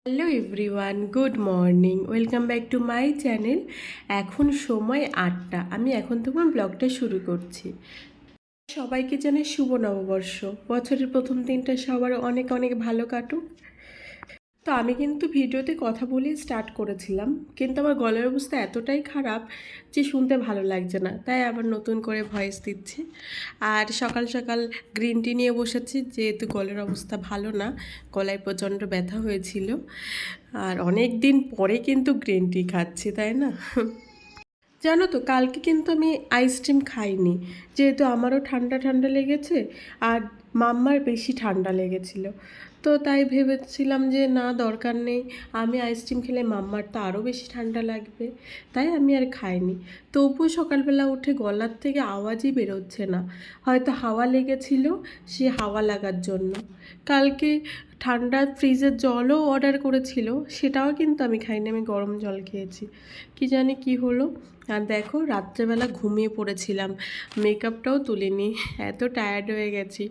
Hello everyone, good morning, welcome back to my channel. এখন সময় 8টা। আমি এখন তখন ব্লগটা শুরু করছি। সবাইকে জানাই শুভ নববর্ষ। বছরের প্রথম দিনটা সবার অনেক অনেক ভালো কাটুক। তো আমি কিন্তু ভিডিওতে কথা বলেই স্টার্ট করেছিলাম, কিন্তু আমার গলার অবস্থা এতটাই খারাপ যে শুনতে ভালো লাগছে না, তাই আবার নতুন করে ভয়েস দিচ্ছি। আর সকাল সকাল গ্রিন টি নিয়ে বসেছি, যেহেতু গলার অবস্থা ভালো না, গলায় প্রচণ্ড ব্যথা হয়েছিল। আর অনেক দিন পরে কিন্তু গ্রিন টি খাচ্ছি, তাই না? জানো তো, কালকে কিন্তু আমি আইসক্রিম খাইনি, যেহেতু আমারও ঠান্ডা ঠান্ডা লেগেছে আর মাম্মার বেশি ঠান্ডা লেগেছিল। তো তাই ভেবেছিলাম যে না, দরকার নেই, আমি আইসক্রিম খেলে মাম্মার তো আরও বেশি ঠান্ডা লাগবে, তাই আমি আর খাইনি। তবুও সকালবেলা উঠে গলার থেকে আওয়াজই বেরোচ্ছে না, হয়তো হাওয়া লেগেছিল, সে হাওয়া লাগার জন্য। কালকে ঠান্ডা ফ্রিজের জলও অর্ডার করেছিল, সেটাও কিন্তু আমি খাইনি, আমি গরম জল খেয়েছি। কি জানি কি হলো। আর দেখো, রাত্রেবেলা ঘুমিয়ে পড়েছিলাম, মেকআপটাও তুলিনি, এত টায়ার্ড হয়ে গেছি।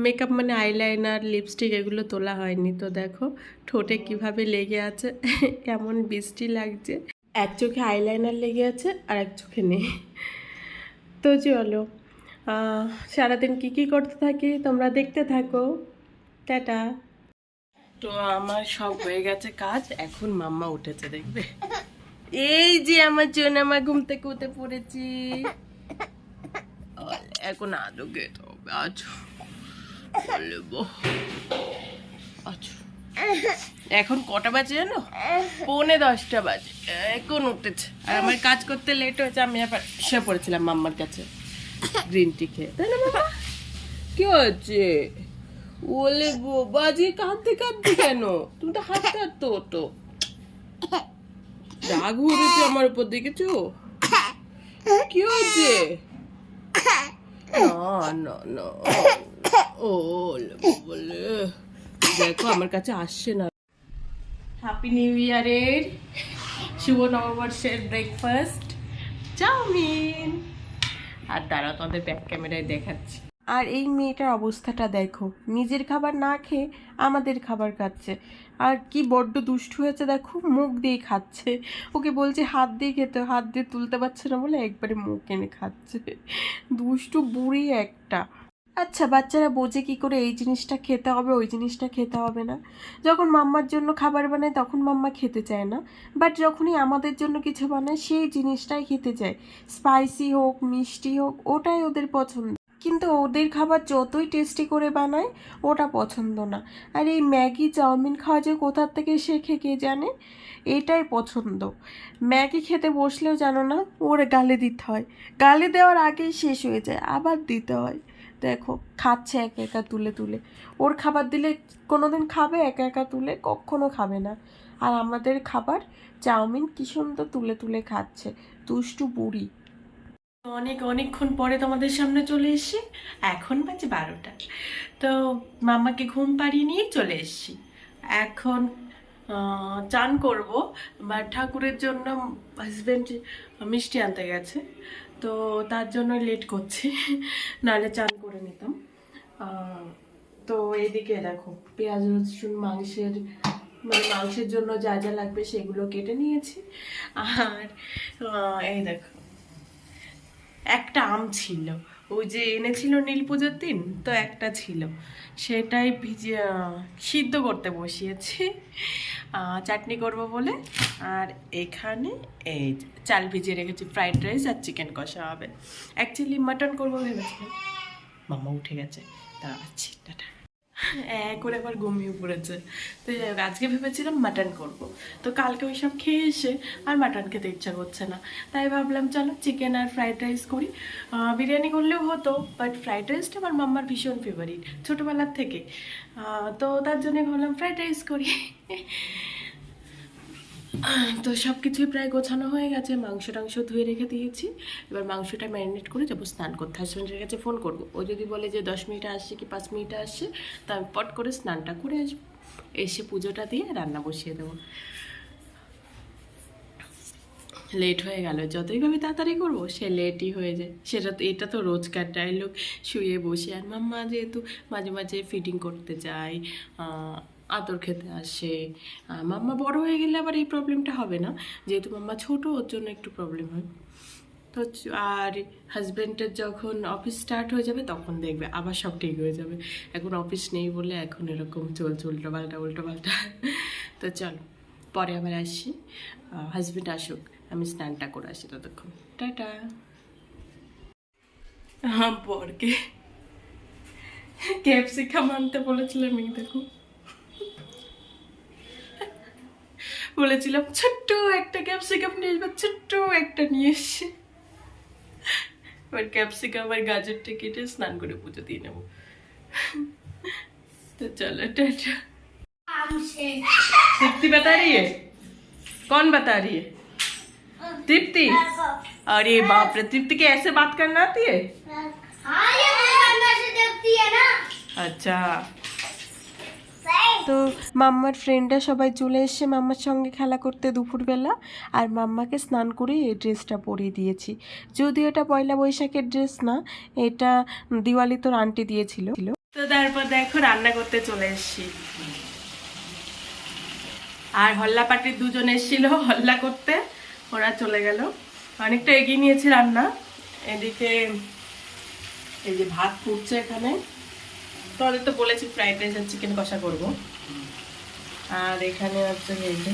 মেকআপ মানে আইলাইনার, লিপস্টিক এগুলো তোলা হয়নি। তো দেখো ঠোঁটে কিভাবে লেগে আছে, কেমন বৃষ্টি লাগছে। এক চোখে আইলাইনার লেগে আছে আর এক চোখে নেই। তো চলো, সারাদিন কী করতে থাকি তোমরা দেখতে থাকো। টাটা। তো আমার সব হয়ে গেছে কাজ, এখন মাম্মা উঠেছে, দেখবে। এই যে আমার জন্য, আমার ঘুম থেকে উঠে পড়েছি। এখন আলো খেতে হবে, আছো বলবো। আছো, এখন কটা বাজে জানো? 9:45 বাজে, এখন উঠেছে। আর আমার কাজ করতে লেট হয়েছে, আমি আবার শুয়ে পড়েছিলাম মাম্মার কাছে গ্রিন টি খেয়ে, তাই না মাম্মা? কি হচ্ছে? বলে বাজে কাঁদতে কাঁদতে কেন? তুমি তো হাঁটতে হাঁটতে হতো। রাগ হয়েছে আমার উপর, দেখেছো? কি হয়েছে? না না না, ও বলে দেখো আমার কাছে আসছে না। হ্যাপি নিউ ইয়ারের, শুভ নববর্ষের ব্রেকফাস্ট চাউমিন। আর তারা তোমাদের ব্যাক ক্যামেরায় দেখাচ্ছি। আর এই মেয়েটার অবস্থাটা দেখো, নিজের খাবার না খেয়ে আমাদের খাবার খাচ্ছে। আর কি বড্ড দুষ্টু হয়েছে দেখো, মুখ দিয়ে খাচ্ছে। ওকে বলছে হাত দিয়ে খেতে, হাত দিয়ে তুলতে পারছে না বলে একবারে মুখ এনে খাচ্ছে। দুষ্টু বুড়ি একটা। আচ্ছা, বাচ্চারা বোঝে কি করে এই জিনিসটা খেতে হবে, ওই জিনিসটা খেতে হবে না? যখন মাম্মার জন্য খাবার বানায় তখন মাম্মা খেতে চায় না, বাট যখনই আমাদের জন্য কিছু বানায় সেই জিনিসটাই খেতে চায়। স্পাইসি হোক, মিষ্টি হোক, ওটাই ওদের পছন্দ। কিন্তু ওদের খাবার যতই টেস্টি করে বানায়, ওটা পছন্দ না। আর এই ম্যাগি চাউমিন খাওয়া যে কোথার থেকে শেখে কে জানে, এটাই পছন্দ। ম্যাগি খেতে বসলেও জানো না, ওর গালে দিতে হয়, গালে দেওয়ার আগেই শেষ হয়ে যায়, আবার দিতে হয়। দেখো খাচ্ছে একা একা তুলে তুলে। ওর খাবার দিলে কোনোদিন খাবে একা একা তুলে? কখনো খাবে না। আর আমাদের খাবার চাউমিন কি সুন্দর তুলে তুলে খাচ্ছে, দুষ্টু বুড়ি। অনেকক্ষণ পরে তোমাদের সামনে চলে এসেছি। এখন বাজে 12টা। তো মাম্মাকে ঘুম পাড়িয়ে নিয়ে চলে এসেছি। এখন চান করব, বা ঠাকুরের জন্য হাজব্যান্ড মিষ্টি আনতে গেছে, তো তার জন্য লেট করছি, নাহলে চান করে নিতাম। তো এদিকে দেখো, পেঁয়াজ রসুন মাংসের জন্য যা যা লাগবে সেগুলো কেটে নিয়েছি। আর এই দেখো, একটা আম ছিল, ওই যে এনেছিল নীল পুজোর দিন, তো একটা ছিল, সেটাই সিদ্ধ করতে বসিয়েছি চাটনি করব বলে। আর এখানে এই চাল ভিজিয়ে রেখেছি, ফ্রাইড রাইস আর চিকেন কষা হবে। অ্যাকচুয়ালি মাটন করবো ভেবেছিলাম, মামা উঠে গেছে, দাঁড়াচ্ছি, টাটা। করে আবার ঘুমিয়ে পড়েছে। তো যাই হোক, আজকে ভেবেছিলাম মাটন করব, তো কালকে ওই সব খেয়ে এসে আর মাটন খেতে ইচ্ছা করছে না, তাই ভাবলাম চলো চিকেন আর ফ্রাইড রাইস করি। বিরিয়ানি করলেও হতো, বাট ফ্রাইড রাইসটা আমার মাম্মার ভীষণ ফেভারিট ছোটোবেলার থেকে, তো তার জন্যই ভাবলাম ফ্রাইড রাইস করি। তো সব কিছুই প্রায় গোছানো হয়ে গেছে, মাংস ধুয়ে রেখে দিয়েছি। এবার মাংসটা ম্যারিনেট করে যাবো স্নান করতে। হাজব্যান্ডের কাছে ফোন করব, ও যদি বলে যে 10 মিনিটে আসছে কি 5 মিনিটে আসছে, তা আমি পট করে স্নানটা করে আসবো, এসে পুজোটা দিয়ে রান্না বসিয়ে দেবো। লেট হয়ে গেল, যতই ভাবে তাড়াতাড়ি করবো সে লেটই হয়ে যায়। এটা তো রোজকার ডায়লগ, শুয়ে বসে। আর মাম্মা যেহেতু মাঝে মাঝে ফিডিং করতে যায়, আদর খেতে আসে। মাম্মা বড় হয়ে গেলে আবার এই প্রবলেমটা হবে না, যেহেতু মাম্মা ছোট, ওর জন্য একটু প্রবলেম হয়। তো আর হাজব্যান্ডের যখন অফিস স্টার্ট হয়ে যাবে তখন দেখবে আবার সব ঠিক হয়ে যাবে। এখন অফিস নেই বলে এখন এরকম চলছে উল্টো পাল্টা। তো চলো পরে আবার আসি, হাজব্যান্ড আসুক, আমি স্নানটা করে আসি ততক্ষণ। টাটা। বরকে ক্যাপসিকাম আনতে বলেছিলাম, এই দেখো, বলেছিলাম ছোট্ট একটা ক্যাপসিকাম নিয়ে আসবে, ছোট্ট একটা নিয়ে এসছে। এবার ক্যাপসিকাম আর গাজরটা কেটে স্নান করে পুজো দিয়ে নেবো। तो चलो टाटा। तृप्ति बता रही है? कौन बता रही है? तृप्ति। अरे बाप रे, तृप्ति के ऐसे बात करना आती है? हाँ, ये मेरे अंदर से देखती है ना। अच्छा। তো মাম্মার ফ্রেন্ডরা সবাই চলে এসে মাম্মার সঙ্গে খেলা করতে দুপুরবেলা, আর মাম্মাকে স্নান করে এই ড্রেসটা পরিয়ে দিয়েছি। যদিও এটা পয়লা বৈশাখের ড্রেস না, এটা দিওয়ালি তোর আন্টি দিয়েছিল। তো তারপর দেখো রান্না করতে চলে এসেছি, আর হল্লা পার্টির দুজন এসেছিল হল্লা করতে, ওরা চলে গেল। অনেকটা এগিয়ে নিয়েছি রান্না। এদিকে এই যে ভাত ফুটছে এখানে, তোমাদের তো বলেছি ফ্রাইড রাইস আর চিকেন কষা করবো। আর এখানে হচ্ছে এই যে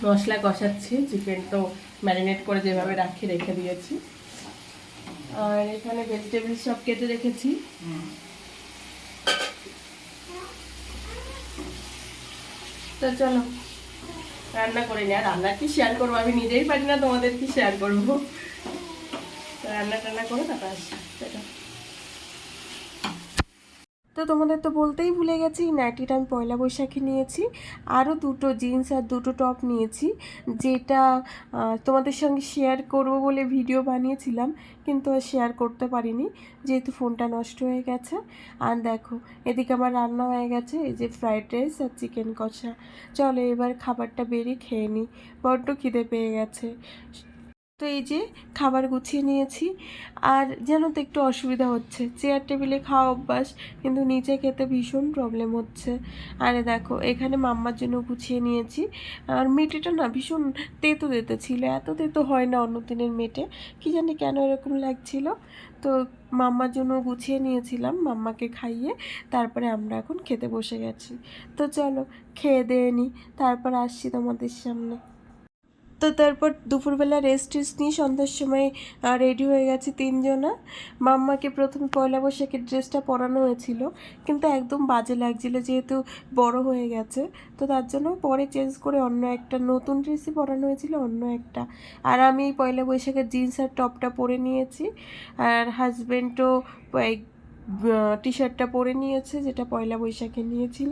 মশলা কষাচ্ছি, চিকেন তো ম্যারিনেট করে যেভাবে রেখে দিয়েছি। আর এখানে ভেজিটেবল সব কেটে রেখেছি। তো চলো রান্না করে নি, আর রান্না কি শেয়ার করবো, আমি নিজেই পারি না, তোমাদের কি শেয়ার করবো। রান্না টান্না করে তারপর আসছি। তো তোমাদের তো বলতেই ভুলে গেছি, নাইটিটা আমি পয়লা বৈশাখে নিয়েছি, আরও দুটো জিন্স আর দুটো টপ নিয়েছি, যেটা তোমাদের সঙ্গে শেয়ার করব বলে ভিডিও বানিয়েছিলাম, কিন্তু আর শেয়ার করতে পারিনি যেহেতু ফোনটা নষ্ট হয়ে গেছে। আর দেখো এদিকে আমার রান্না হয়ে গেছে, এই যে ফ্রাইড রাইস আর চিকেন কষা। চলো এবার খাবারটা বেরিয়ে খেয়ে নিই, বড্ড খিদে পেয়ে গেছে। তো এই যে খাবার গুছিয়ে নিয়েছি, আর যেন তো একটু অসুবিধা হচ্ছে, চেয়ার টেবিলে খাওয়া অভ্যাস, কিন্তু নিচে খেতে ভীষণ প্রবলেম হচ্ছে। আরে দেখো এখানে মাম্মার জন্য গুছিয়ে নিয়েছি, আর মেটেটা না ভীষণ তেতো তেতো ছিল, এত তেতো হয় না অন্য দিনের মেটে, কি জানি কেন এরকম লাগছিল। তো মাম্মার জন্য গুছিয়ে নিয়েছিলাম, মাম্মাকে খাইয়ে তারপরে আমরা এখন খেতে বসে গেছি। তো চলো খেয়ে দিয়ে নিই, তারপর আসছি তোমাদের সামনে। তো তারপর দুপুরবেলা রেস্ট নিয়ে সন্ধ্যার সময় রেডি হয়ে গেছি তিনজনা। মাম্মাকে প্রথমে পয়লা বৈশাখের ড্রেসটা পরানো হয়েছিল, কিন্তু একদম বাজে লাগছিল যেহেতু বড় হয়ে গেছে, তো তার জন্য পরে চেঞ্জ করে অন্য একটা নতুন ড্রেসই পরানো হয়েছিল, অন্য একটা। আর আমি এই পয়লা বৈশাখের জিন্স আর টপটা পরে নিয়েছি, আর হাজব্যান্ডও টি শার্টটা পরে নিয়েছে যেটা পয়লা বৈশাখে নিয়েছিল।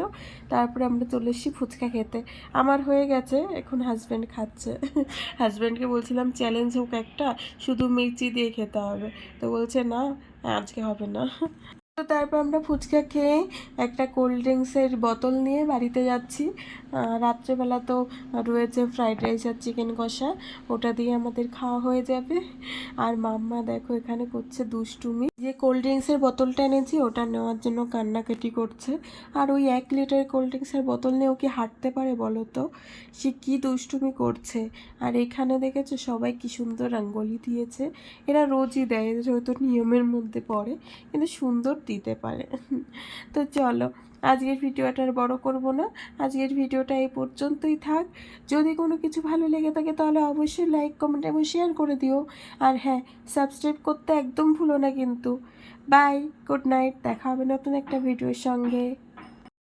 তারপরে আমরা চলে এসেছি ফুচকা খেতে, আমার হয়ে গেছে, এখন হাজব্যান্ড খাচ্ছে। হাজব্যান্ডকে বলছিলাম চ্যালেঞ্জ হোক একটা, শুধু মির্চি দিয়ে খেতে হবে, তো বলছে না আজকে হবে না। তো তারপর আমরা ফুচকা খেয়ে একটা কোল্ড ড্রিঙ্কসের বোতল নিয়ে বাড়িতে যাচ্ছি। রাত্রেবেলা তো রয়েছে ফ্রাইড রাইস আর চিকেন কষা, ওটা দিয়ে আমাদের খাওয়া হয়ে যাবে। আর মাম্মা দেখো এখানে করছে দুষ্টুমি, যে কোল্ড ড্রিঙ্কসের বোতলটা এনেছি ওটা নেওয়ার জন্য কান্নাকাটি করছে। আর ওই 1 লিটার কোল্ড ড্রিঙ্কসের বোতল নিয়ে ও কি হাঁটতে পারে বলো তো, সে কী দুষ্টুমি করছে। আর এখানে দেখেছো সবাই কি সুন্দর রঙ্গোলি দিয়েছে, এরা রোজই দেয় যেহেতু নিয়মের মধ্যে পড়ে, কিন্তু সুন্দর দিতে পারে। তো চলো আজকের ভিডিওটা আর বড় করব না, আজকের ভিডিওটা এই পর্যন্তই থাক। যদি কোনো কিছু ভালো লেগে থাকে তাহলে অবশ্যই লাইক কমেন্ট এবং শেয়ার করে দিও। আর হ্যাঁ, সাবস্ক্রাইব করতে একদম ভুলো না কিন্তু। বাই, গুড নাইট, দেখা হবে নতুন একটা ভিডিওর সঙ্গে।